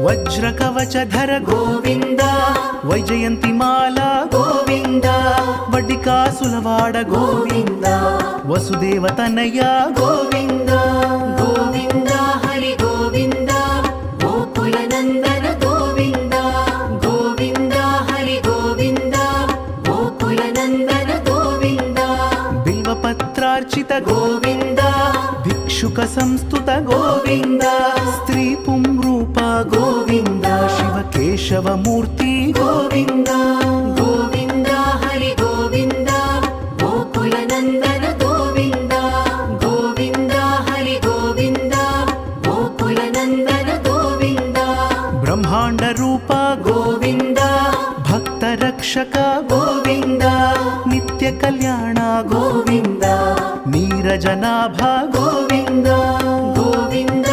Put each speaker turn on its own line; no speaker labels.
वज्रकवचधर गोविन्द वैजयन्तिमाला गोविन्द वड्डिकासुलवाड गोविन्द वसुदेवतनया गोविन्द
गोविन्द हरि गोविन्द गोकुलनन्दन गोविन्द गोविन्द हरि गोविन्द गोकुलनन्दन गोविन्द
बिल्वपत्रार्चित गोविन्द भिक्षुक संस्तुत गोविन्द स्त्री पुंरूप गोविन्द शिव केशव मूर्ति गोविन्द
गोविन्द हरि गोविन्द गोकुलनन्दन गोविन्द गोविन्द हरि गोविन्द गोकुलनन्दन गोविन्द
ब्रह्मांड रूप गोविन्द भक्त रक्षक गोविन्द नित्य कल्याण गोविन्द नीरजनाभ गोविन्द
गोविन्द